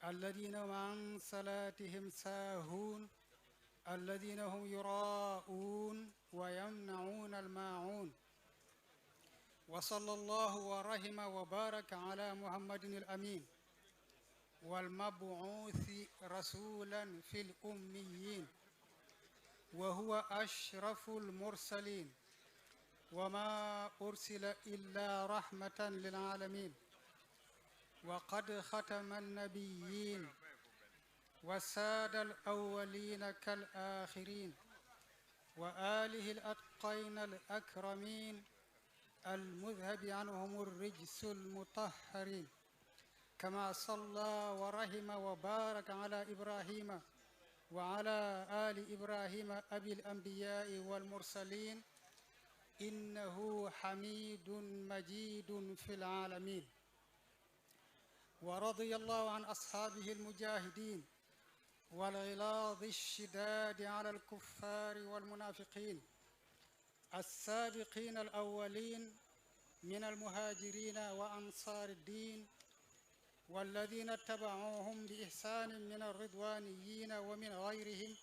الذين هم عن صلاتهم ساهون الذين هم يراءون ويمنعون الماعون وصلى الله ورحم وبارك على محمد الأمين والمبعوث رسولا في الأميين وهو أشرف المرسلين وما أرسل إلا رحمة للعالمين وقد ختم النبيين وساد الأولين كالآخرين وآله الأتقين الأكرمين المذهب عنهم الرجس المطهرين كما صلى ورحم وبارك على إبراهيم وعلى آل إبراهيم أبي الأنبياء والمرسلين إنه حميد مجيد في العالمين ورضي الله عن أصحابه المجاهدين والغلاظ الشداد على الكفار والمنافقين السابقين الأولين من المهاجرين وأنصار الدين والذين اتبعوهم بإحسان من الرضوانيين ومن غيرهم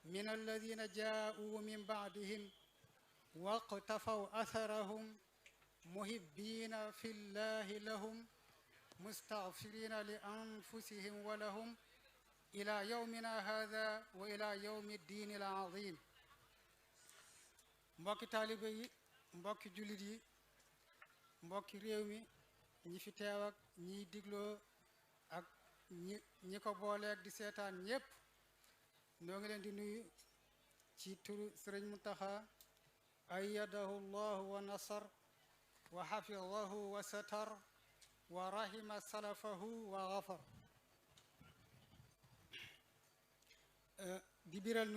من الذين جاءوا من بعدهم واقتفوا أثرهم محبين في الله لهم مستغفرين لأنفسهم ولهم إلى يومنا هذا وإلى يوم الدين العظيم mbokki taalibe yi mbokki jullit yi mbokki réew mi ñi fi teew ak ñiy digloo ak ñi ko booleeg di seetaan ñépp ñoo ngi leen di nuyu ci turu Sëriñ Muntaxa ayyadahu llahu wa nasar wa xafidahu wa satar wa rahima salafahu wa gafar di beral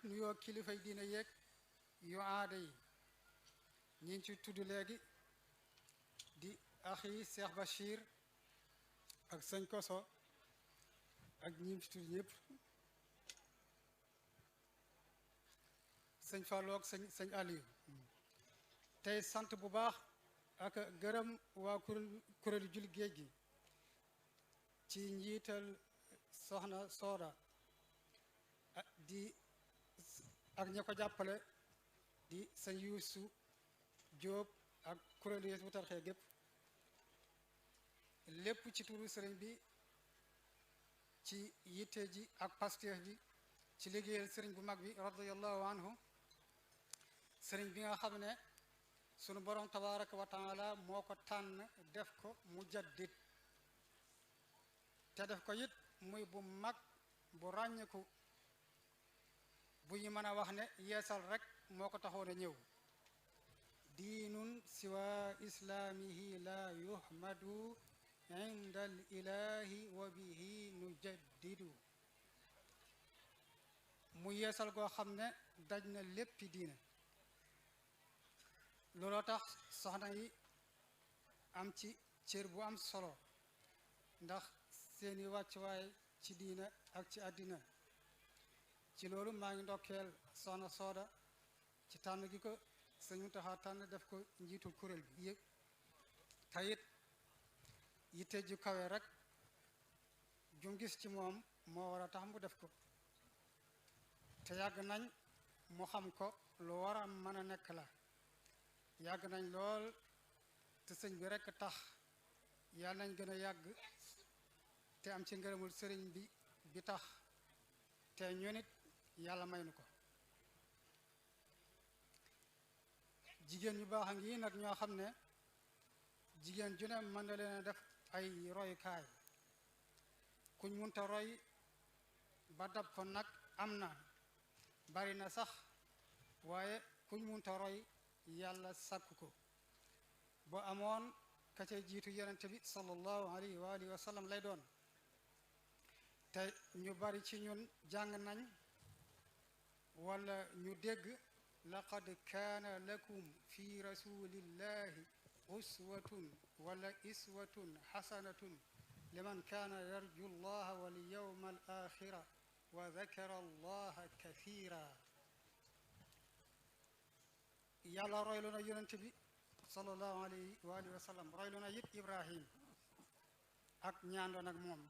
nuyoo kilifay diina yeeg yu aada yi ñi ci tudd léegi di axi Cheikh Bachir ak sëñ Koso ak ñi ci tudd ñëpp sëñ Fallou ak sëñ Aliou tey sant bu baax ak gërëm waa kuréelu julli géej gi ci njiital soxna Sooda di ak ña ko jàppale di sëñ Yuusu Jóob ak kuréelu Hizbut Tarqiyyah gépp lépp ci turu sëriñ bi ci yitte ji ak pasteef bi ci liggéeyal sëriñ bu mag bi radiyallahu anhu sëriñ bi nga xam ne sunu borom tabaraka wa taala moo ko tànn def ko mujaddid te def ko it muy bu mag bu ràññeeku bu ñu mën a wax ne yeesal rek moo ko taxoon a ñëw diinun siwa islaamihi la yuhmadu inda al ilahi wa bihi nujaddidu mu yeesal goo xam ne daj na léppi diine looloo tax soxna yi am ci cër bu am solo ndax seeni wàccuwaay ci diina ak ci àddina ci loolu maa ngi ndokkeel soxna Sooda ci tànn gi ko sëñ Muntaxa tànn def ko njiitul kuréel bi yëg tayit yitte ju kawe rek jum gis ci moom moo war a tax mu def ko te yàgg nañ mu xam ko lu war a mën a nekk la yàgg nañ lool te sëñ bi rekk tax yàlla nañ gën a yàgg te am ci ngërëmul sëriñ bi tax te ñu nit yàlla may nu ko jigéen ñu baax a ngi nag ñoo xam ne jigéen ju ne mën na leen a def ay royukaay kuñ munta roy ba dab ko nag am na bari na sax waaye kuñ munta roy yàlla sàkku ko ba amoon ka ca jiitu yonente bi sallallahu alayhi wa alihi wa sallam lay doon te ñu bari ci ñun jàng nañ wala ñu dégg laqad kaana lakum fi rasulillahi uswatun wala iswatun xasanatun liman kaana yarju llaha wal yawma al axira wa dakara allaha kathira yàlla roylu na yonent bi sallallahu alayhi wa alihi wa sallam roylu na it Ibrahim ak ñaandoon ak moom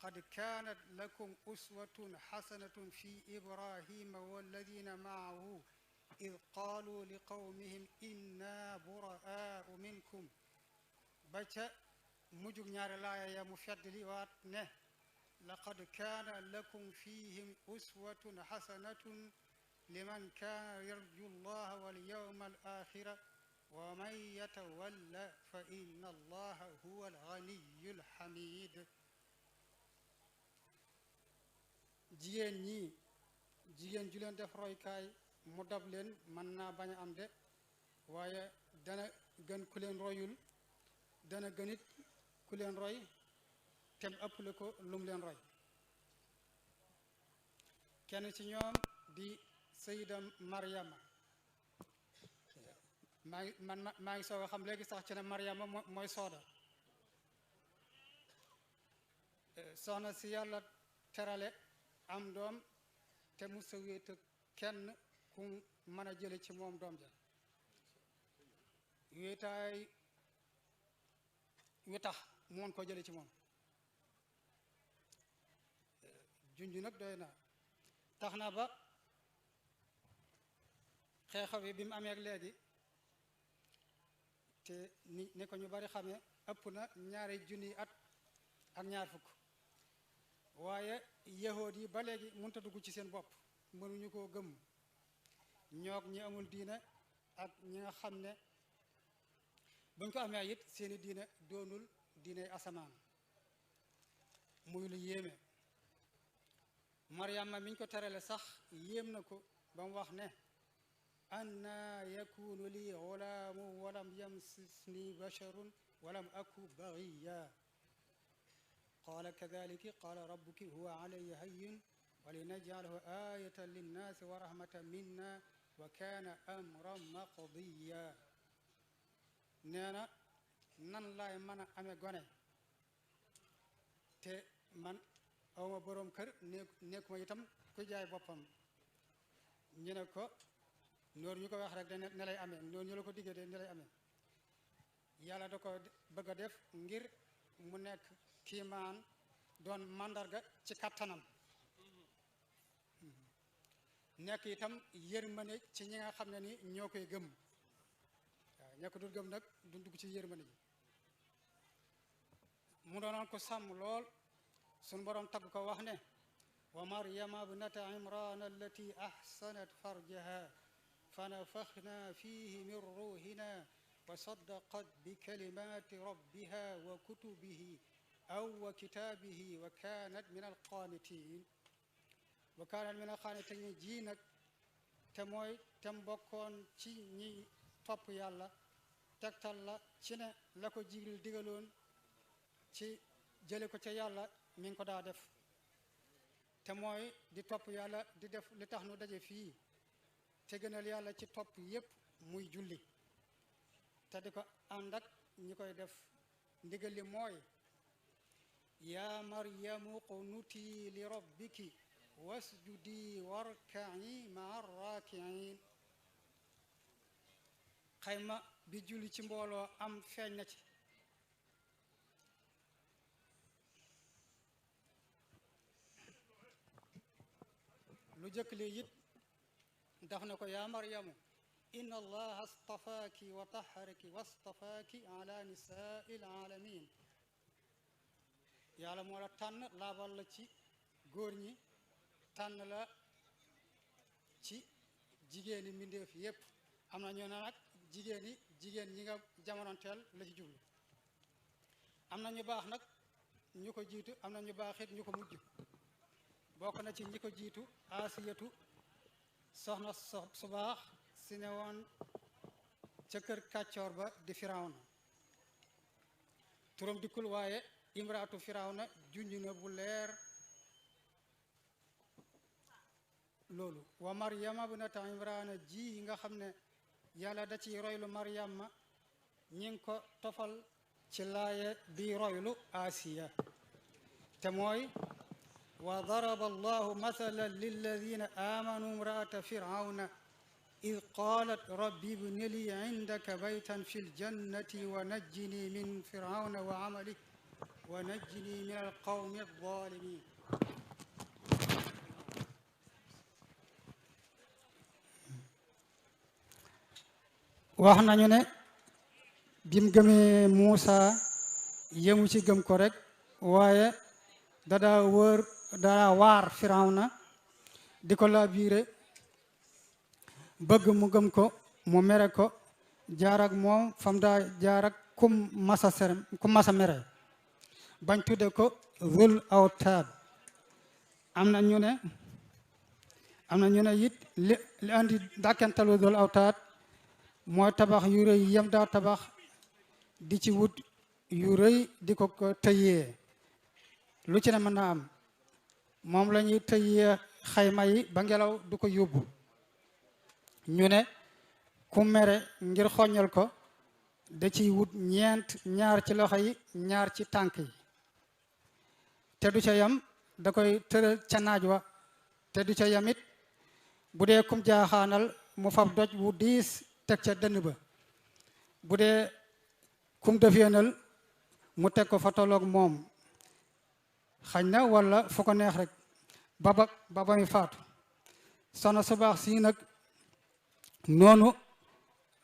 qad kaanat lakum uswatun xasanatun fi ibrahima walladina maahu id qaaluu li qawmihim inna buraa'u minkum ba ca mujjug ñaari laaya ya mu feddli waat ne laqad kaana lakum fihim uswatun xasanatun liman kaana yarju llaha walyawma alaxira wa man yatawalla fa inna allaha huwa alganiyu alxamid jigéen ju leen def roykaay mu dab leen mën naa bañ a am de waaye dana gën ku leen royul dana gënit ku leen roy tem ëpple ko lum leen roy kenn ci ñoom di sayida Maryama maa ngi soog a xam léegi sax ci ne Maryama mooy sooda soxna si yàlla terale am doom te mu sa wéet kenn ku mën a jële ci moom doom ja wéetaay wi tax mu mën ko jële ci moom junj nag doy na tax na ba xeexaw yi bi mu amee ak léegi te ni ko ñu bari xamee ëpp na ñaari junniy at ak ñaar fukk waaye yahood yi ba léegi mënut a dugg ci seen bopp mënuñu koo gëm ñoog ñi amul diine ak ñi nga xam ne buñ ko amee it seeni diine doonul diine asamaan muy lu yéeme Maryama miñ ko terale sax yéem na ko ba mu wax ne anna yakunu li gulaamu walam yamsisni basharun walam aku baghiya qaala kadhalika qaala rabbuki huwa alayya hayyin wa linaj'alahu ayatan linnaasi wa rahmatan minna wa kaana amran maqdiya nee na nan laay mën a amee gone te man awma boroom kër nekkuma itam ku jaay boppam ñu ne ko noonu ñu ko wax rek de ne lay amee noonu ñu la ko diggee de ne lay amee yàlla da ko bëgg a def ngir mu nekk kiimaan doon màndarga ci kattanam nekk itam yërmande ci ñi nga xam ne ni ñoo koy gëm waaw ña ko dul gëm nag du dugg ci yërmande ji mu doonoon ko sàmm lool sun boroom tagg ko wax ne wa maryama ibnata imran allati ahsanat farjaha fa nafaxna fihi min ruhina wa saddaqat bi kalimati rabbiha wa kutubihi aw wa kitaabihi wa kaanat min alqaanitiin ji nag te mooy te mbokkoon ci ñi topp yàlla tegtal la ci ne la ko Jibril digaloon ci jële ko ca yàlla mi ngi ko daa def te mooy di topp yàlla di def li tax nu daje fii te gënal yàlla ci topp yépp muy julli te di ko ànd ak ñi koy def ndigal li mooy yaa maryamu qunuti li rabbiki wasjudi warka'i ma'a raaki'in xayma bi julli ci mbooloo am feeñ na ci lu jëkk li it daf na ko yaa maryamu inna allaha astafaaki wa taharaki wastafaaki ala nisaai alaalamin yàlla moo la tànn laabal la ci góor ñi tànn la ci jigéeni mbindeef yépp am na ñoo ne nag jigéen ñi nga jamonoonteel la ci jublu am na ñu baax nag ñu ko jiitu am na ñu baaxit ñu ko mujj bokk na ci ñi ko jiitu asiyatu soxna su baax si ne woon ca kër kàccoor ba di firawna turam dikkul waaye imraatu firawna junj na bu leer loolu wa maryama binata imrana ji nga xam ne yàlla da ci roylu maryama ñi ngi ko tofal ci laaye bi roylu asiya te mooy wa daraba allahu mathalan lilladina amanu imraata firawna id qalat rabbi ibni li indaka baytan fi ljannati wa najjini min firawna wa amali wa najjini min alqawmi alzalimin. wax nañu ne bim gëmee Muusa yemu ci gëm ko rek waaye daa waar Firawna di ko laabiire bëgg mu gëm ko mu mere ko jaar ak moom fam daa jaar ak kum masa mere bañ tudde ko Zul Awtaad. am na ñu ne it li andi dàkkentalu Zul Awtaad mooy tabax yu rëy yem daa tabax di ci wut yu rëy di ko tëyee lu ci ne mën naa am moom la ñuy tëyee xayma yi ba ngelaw du ko yóbbu. ñu ne ku mere ngir xoññal ko da ciy wut ñaar ci loxo yi ñaar ci tànk yi te du ca yam da koy tëral ca naaj wa te du ca yamit bu dee kum jaaxaanal mu fab doj wu diis teg ca dënn ba bu dee kum defeenal mu teg ko fa tolloog moom xañ na walla fu ko neex rek ba muy faatu. soxna su baax sii nag noonu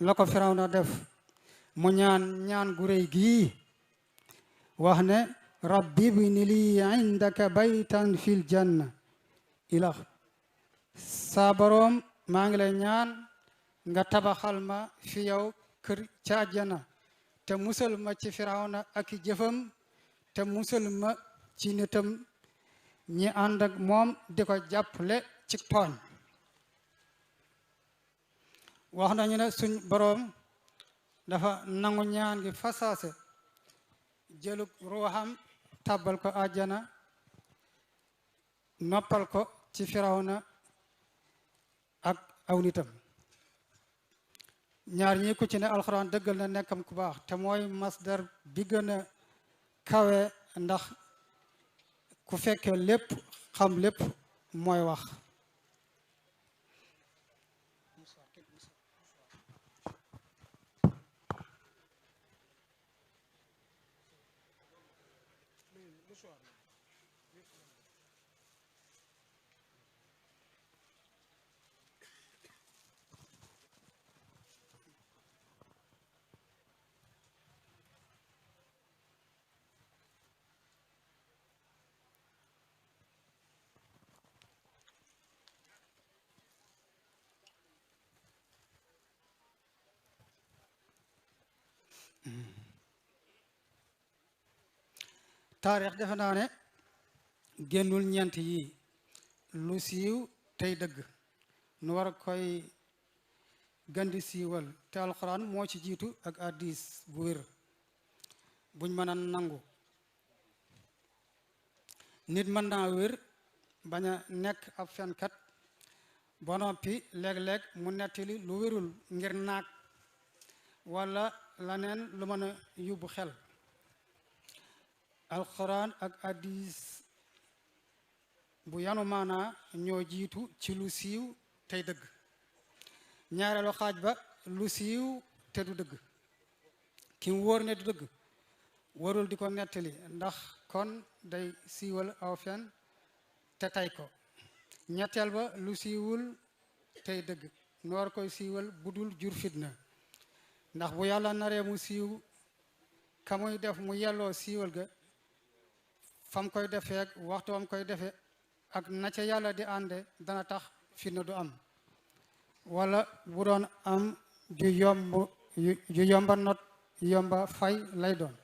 la ko Firawna def mu ñaan gu réy gii wax ne rabbi ibni lii indaka baytan fil janna ilax saa boroom maa ngi lay ñaan nga tabaxal ma fi yow kër ca àjjana te musal ma ci Firawna ak i jëfam te musal ma ci nitam ñi ànd ak moom di ko jàppale ci tooñ. wax nañu ne suñ boroom dafa nangu ñaan gi fasaase jëlug ruuxam tàbbal ko àjjana noppal ko ci Firawna ak aw nitam. ñaar ñi ku ci ne alxuraan dëggal na nekkam ku baax te mooy masdar bi gën a kawe ndax ku fekkee lépp xam lépp mooy wax. taarix defe naa ne génnul ñeent yi lu siiw tey dëgg nu war a koy gandi siiwal te alxuraan moo ci jiitu ak hadiis bu wér buñ mën a nangu. nit mën naa wér bañ a nekk ab fenkat ba noppi léeg-léeg mu nettali lu wérul ngir naag walla laneen lu mën a yóbbu xel. alxuraan ak hadiis bu yanu maanaa ñoo jiitu ci lu siiw tey dëgg. ñaareelu xaaj ba lu siiw te du dëgg ki mu wóor ne du dëgg warul di ko nettali ndax kon day siiwal aw fen te tay ko. ñetteel ba lu siiwul tey dëgg nu war koy siiwal bu dul jur fitna ndax bu yàlla naree mu siiw ka muy def mu yelloo siiwal ga fam koy defee ak waxtu wam koy defee ak na ca yàlla di ànde dana tax fitna du am wala bu doon am ju yomba not yomba fay lay doon.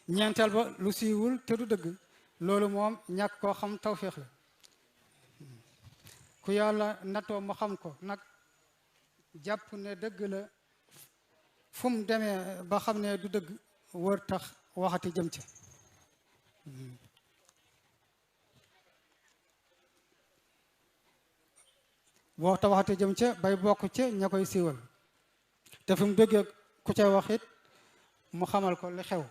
ñeenteel ba lu siiwul te du dëgg loolu moom ñàkk koo xam tawféex la ku yàlla nattoo mu xam ko nag jàpp ne dëgg la fu mu demee ba xam ne du dëgg wër tax waxati jëm ca. waxta waxati jëm ca bay bokk ca ña koy siiwal te fu mu déggee ku ca wax it mu xamal ko li xew.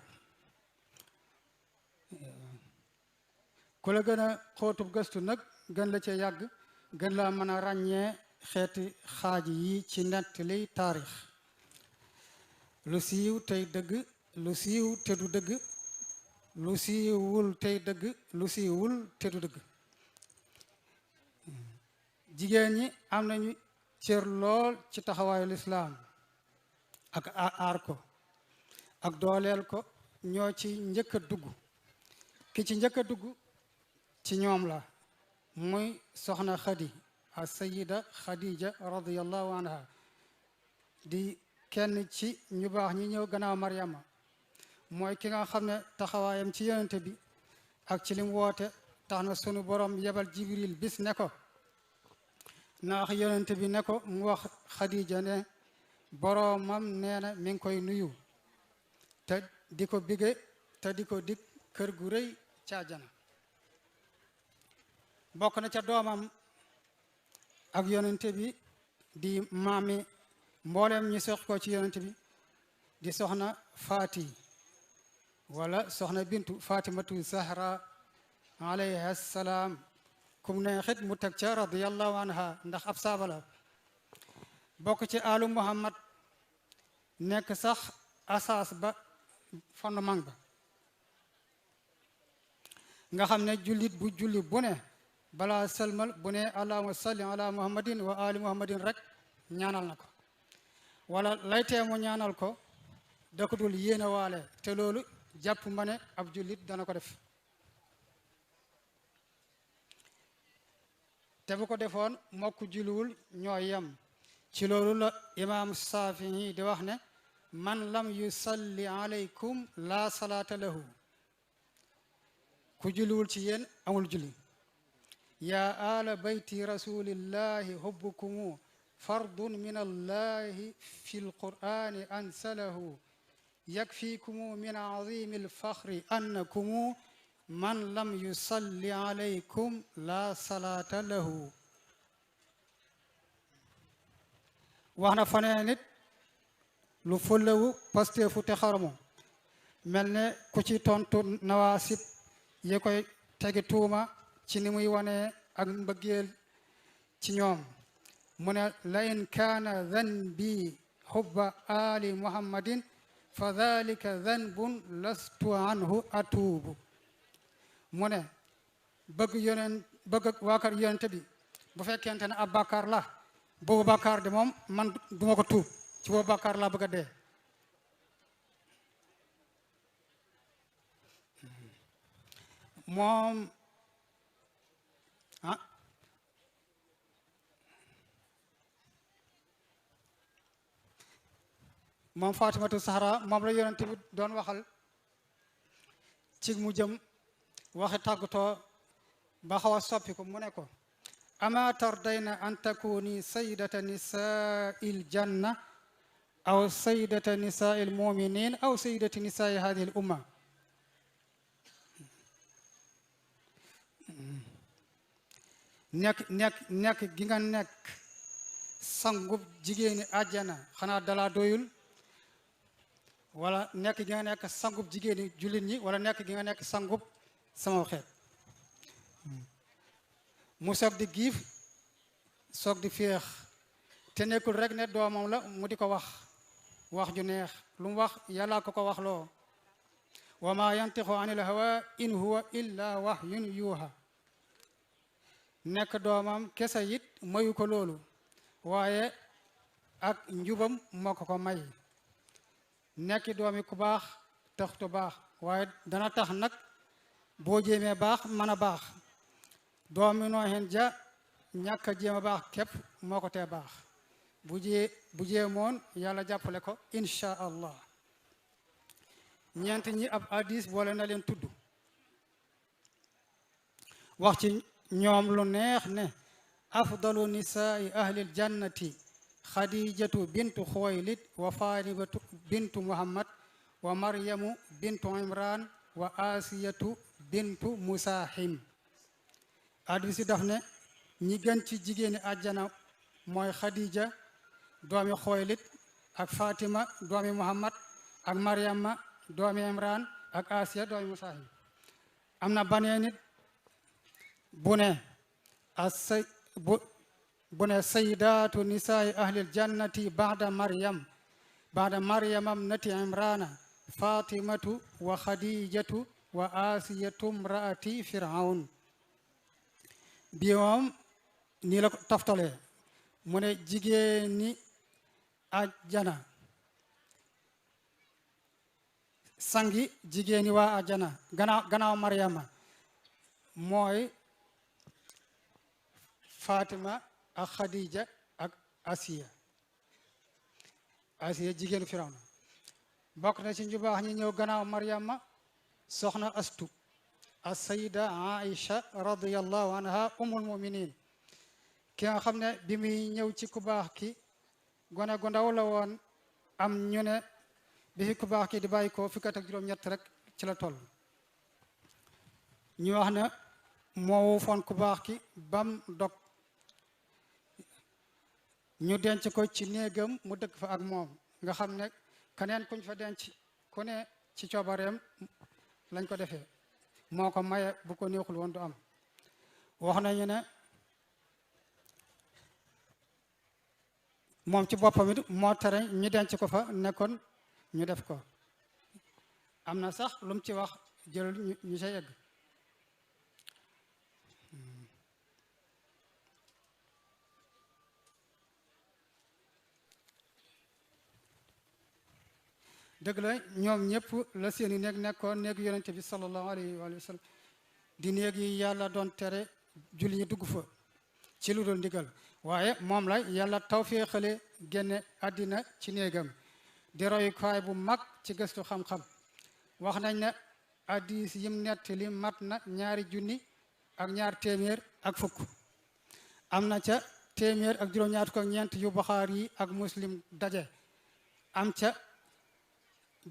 ku la gën a xóotub gëstu nag gën la ca yàgg gën laa mën a ràññee xeeti xaaj yi ci nettali taarix lu siiw tey dëgg lu siiw te du dëgg lu siiwul tey dëgg lu siiwul te du dëgg jigéen ñi am nañu cër lool ci taxawaayu lislaam ak aar ko ak dooleel ko ñoo ci njëkk a dugg ki ci njëkk a dugg ci ñoom la muy soxna Xadi a sayida Xadija radiyallahu anha di kenn ci ñu baax ñi ñëw gannaaw Maryama mooy ki nga xam ne taxawaayam ci yonente bi ak ci lim woote tax na sunu borom yebal Jibril bis ne ko naax yonente bi ne ko mu wax Xadija ne boroomam nee na mi ngi koy nuyu te di ko bige te di ko dig kër gu rëy ca àjjana bokk na ca doomam ak yonente bi di maami mboolem ñi sox ko ci yonente bi di soxna Faati wala soxna bintu Fatimatu Zahra alayha salaam kum neexit mu teg ca radiyallahu anha ndax ab saaba la bokk ci alu Muhammad nekk sax asaas ba fondement ba nga xam ne jullit bu julli bu ne balaa sëlmal bu ne allahumma salli ala muhammadin wa ali muhammadin rek ñaanal na ko wala laytee mu ñaanal ko da ko dul yéene waale te loolu jàpp ma ne ab jullit dana ko def te bu ko defoon mokk julliwul ñoo yem ci loolu la imaam Saafi'i di wax ne man lam yusalli alaykum la salaata lahu ku julliwul ci yéen amul julli yaa ala bayti rasulillahi hubbukumu fardun min allahi fi lqur'ani ansalahu yakfikumu min azimi alfakhri annakumu man lam yusalli alaykum la salaata lahu wax na fanee nit lu fëlewu pasteefu te xaramu mel ne ku ci tontu nawaasib yi koy tegi tuuma ci ni muy wane ak mbëggeel ci ñoom mu ne la in kaana dhanbi hubba ali muhammadin fa dhalika dhanbun lastu anhu atuubu mu ne bëgg waa kër yonente bi bu fekkente ne ab bàkkaar la boobu bàkkaar de moom man duma ko tuub ci boobu bàkkaar laa bëgg a dee moom moom Fatimatu Zahra moom la yonente bi doon waxal ci mu jëm waxe tàggatoo ba xaw a soppi ko mu ne ko ama tardayna an takuni sayyidata nisaa'il janna aw sayyidata nisaa'il mu'minin aw sayyidati nisaa'i hadhihi al umma nekk gi nga nekk sangub jigéeni àjjana xanaa dala doyul wala nekk gi nga nekk sangub jigéeni jullit ñi wala nekk gi nga nekk sangub sama xeet mu soog di giif soog di féex te nekkul rek ne doomam la mu di ko wax ju neex lu mu wax yàlla ko wax loo wa ma yantiqu anil hawa in huwa illa wahyun yuha nekk doomam kese it mayu ko loolu waaye ak njubam moo ko may nekki doomi ku baax taxtu baax waaye dana tax nag boo jéemee baax mën a baax doomi Noohin ja ñàkk a jéem a baax képp moo ko tee baax bu jéemoon yàlla jàppale ko insha allah ñeent ñi ab hadis boole na leen tudd wax ci ñoom lu neex ne afdalu nisaai ahlil jannati khadijatu bintu xuwaylid wa fatimatu bintu muhammad wa maryamu bintu imran wa asiyatu bintu musahim hadis yi daf ne ñi gën ci jigéeni àjjana mooy khadija doomi xuwaylid ak fatima doomi muhammad ak maryama doomi imran ak asiya doomi musahim am na banee nit bu ne sayyidatu nisaai ahlil jannati ba'da maryam ibnati imrana fatimatu wa khadijatu wa asiyatu mraati firaun bi moom nii la ko toftalee mu ne jigéeni ajjana sangi jigéeni waa ajjana gannaaw Maryama mooy Fatima ak Khadija ak Asiya jigéenu Firawna bokk na ci ñu baax ñi ñëw gannaaw Maryama soxna Astu as-Sayida Aïcha radiyallahu anha umul muminin ki nga xam ne bi muy ñëw ci ku baax ki gone gu ndaw la woon am ñu ne bi fi ku baax ki di bàyyi ko fukki at ak juróom-ñett rek ci la toll ñu wax ne moo wuufoon ku baax ki bam dog ñu denc ko ci néegam mu dëkk fa ak moom nga xam ne keneen kuñ fa denc ku ne ci coobareem lañ ko defee moo ko maye bu ko neexul woon du am wax nañu ne moom ci boppam it moo tere ñu denc ko fa nekkoon ñu def ko am na sax lu mu ci wax jëlul ñu sa yegg dëgg la ñoom ñëpp la seeni néeg nekkoon néeg yonente bi sallallahu alayhi wa sallam di néeg yi yàlla doon tere julli ñi dugg fa ci lu dul ndigal waaye moom la yàlla tawféexale génne àddina ci néegam di royukaay bu mag ci gëstu xam-xam wax nañ ne hadiis yim nettali mat na 2,000 ak 200 ak fukk am na ca 100 ak juróom-ñaar fukk ak ñeent yu Buxaari ak Muslim daje am ca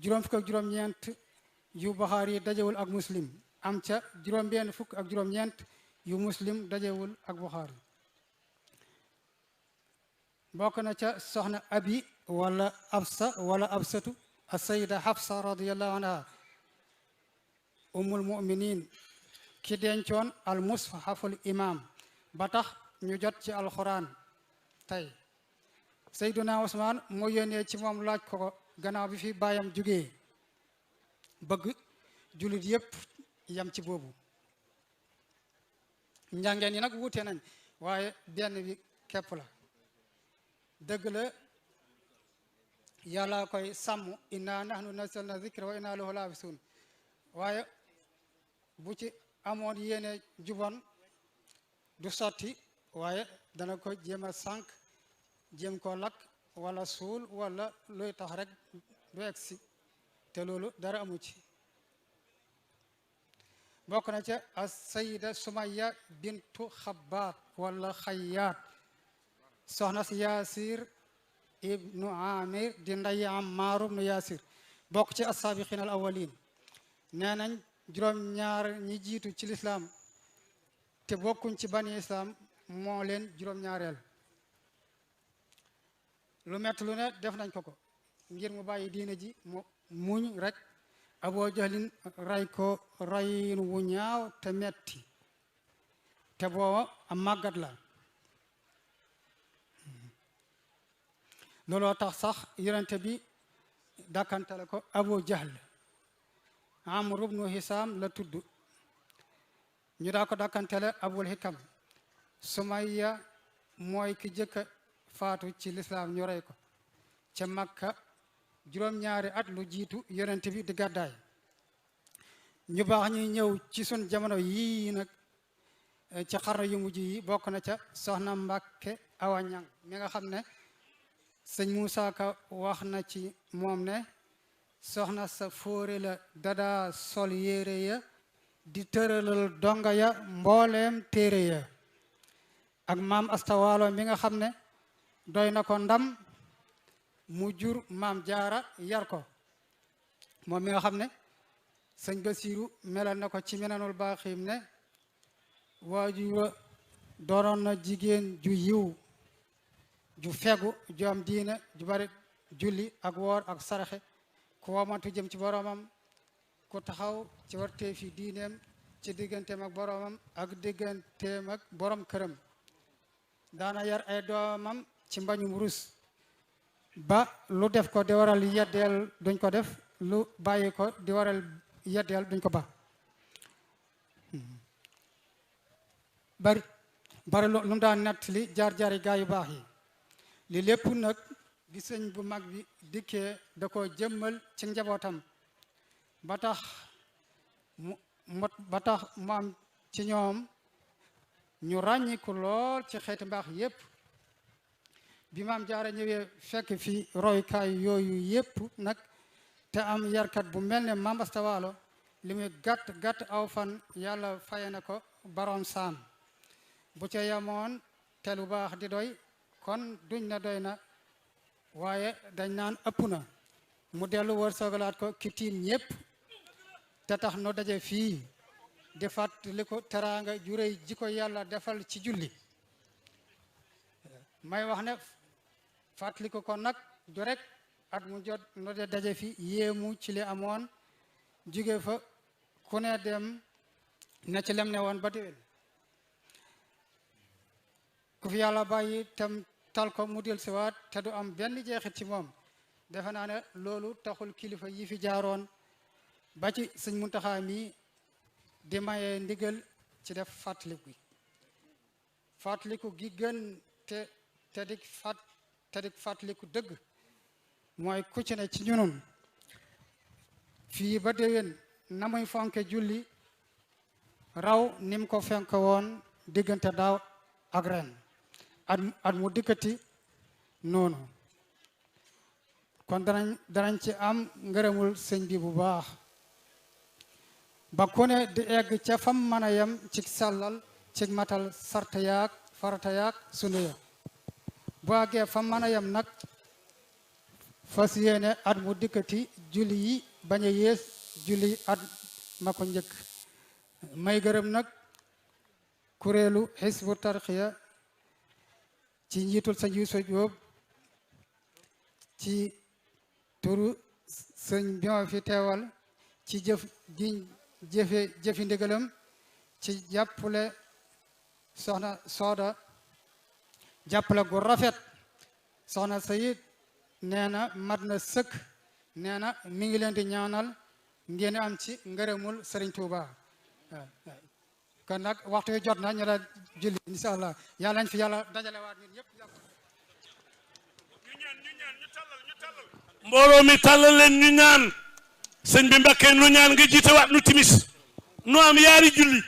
juróom fukk ak juróom-ñeent yu Buxaari dajewul ak Muslim am ca juróom-benn fukk ak juróom-ñeent yu Muslim dajewul ak Buxaari bokk na ca soxna abi wala absa wala absatu as-sayida Hafsa radiyallahu anha ummul muminin ki dencoon al mushaful imam ba tax ñu jot ci alquran tey Seyduna Usmaan moo yónnee ci moom laaj ko gannaaw bi fi baayam jugee bëgg jullit yépp yam ci boobu njàngeen yi nag wuute nañ waaye benn bi képp la dëgg la yàlla koy sàmm inna nahnu nazzalna zikra wa inna lahu laafisun waaye bu ci amoon yéene jubon du sotti waaye dana ko jéem a sànq jéem koo lakk wala suul wala luy tax rek du egsi te loolu dara amu ci bokk na ca as-sayida Sumayya bintu Xabbaat wala Xayyaat soxna si Yaasir ibnu Amir di nday Ammaaru ibnu Yaasir bokk ci as-saabiqiin al awwaliin nee nañ juróom-ñaar ñi jiitu ci lislaam te bokkuñ ci bani islam moo leen juróom-ñaareel lu mett lu ne def nañ ko ngir mu bàyyi diine ji mu muñ rek Abu Jahlin ray ko rayin wu ñaaw te metti te booba am màggat la looloo tax sax yonente bi dàkkantale ko Abu Jahl Amr ibnu Hisaam la tudd ñu daa ko dàkkantale Abul Hikam Sumayya mooy ki jëkka faatu ci lislaam ñu rey ko ca Makka juróom-ñaari at lu jiitu yonent bi di gàddaay ñu baax ñuy ñëw ci sun jamono yii nag ci xarnu yu mujj yi bokk na ca soxna Mbàkke Awa Ñang mi nga xam ne sëñ Moussa Ka wax na ci moom ne soxna sa fóore la dadaa sol yére ya di tëralal donga ya mbooleem téere ya ak maam astawaalo mi nga xam ne doy na ko ndam mu jur maam jaara yar ko moom mi nga xam ne sëñ Basiiru melal na ko ci Minanul Baaxiim ne waajur doonoon na jigéen ju yiw ju fegu ju am diine ju bari julli ak woor ak saraxe ku womantu jëm ci boromam ku taxaw ci warteefi diineem ci digganteem ak boromam ak digganteem ak borom këram daana yar ay doomam ci mbañum rus ba lu def ko de waral yeddeel duñ ko def lu bàyyi ko di waral yeddeel duñ ko ba bari lu mu daan nettali jaar-jaari gaa yu baax yi li lépp nag gi sëñ bu mag bi dikkee da ko jëmmal ci njabootam ba tax mu am ci ñoom ñu ràññiku lool ci xeeti mbaax yépp bi maam jaara ñëwee fekk fi roykaay yooyu yépp nag te am yarkat bu mel ne Maam Asta Waalo li muy gàtt aw fan yàlla faye na ko baroom saam bu ca yamoon te lu baax di doy kon duñ na doy na waaye dañ naan ëpp na mu dellu wër sogalaat ko ki tiim ñépp te tax nu daje fii di fàttali ko teraanga ju réy ji ko yàlla defal ci julli may wax ne fàttali ko nag du rek at mu jot nu de daje fi yéemu ci li amoon jóge fa ku ne dem na ci lem ne woon ba déwén ku fi yàlla bàyyi tam tal ko mu del siwaat te du am benn jeexit ci moom defe naa ne loolu taxul kilifa yi fi jaaroon ba ci sëñ Muntaxa mi di maye ndigal ci def fàttaliku gi gën te di fàttaliku dëgg mooy ku ci ne ci ñunun fii ba déwén na muy fonke julli raw nim ko fenk woon diggante daaw ak ren at mu dikkati noonu kon danañ ci am ngërëmul sëñ bi bu baax ba ku ne di egg ca fam mën a yem ci sàllal ci matal sarta yaag farata yaag sunu ya bu àggee fam mën a yem nag fas yéene at mu dikkati julli yi bañ a yées julli at ma ko njëkk may gërëm nag kuréelu Hizbu Tarxiya ci njiitul sëñ Yuusu Jóob ci turu sëñ bi ma fi teewal ci jëfi ndigalam ci jàppale soxna Sooda jàppale gu rafet soxna Sayid nee na mat na sëkk nee na mi ngi leen di ñaanal ngeen am ci ngërëmul Sëriñ Tuuba kon nag waxtu wi jot na ñu la julli insha allah yàlla nañ fi yàlla dajale waat ñun ñëpp mbooloo mi tàllal leen ñu ñaan sëñ bi Mbakke nu ñaan nga jiite waat nu timis nu am yaari julli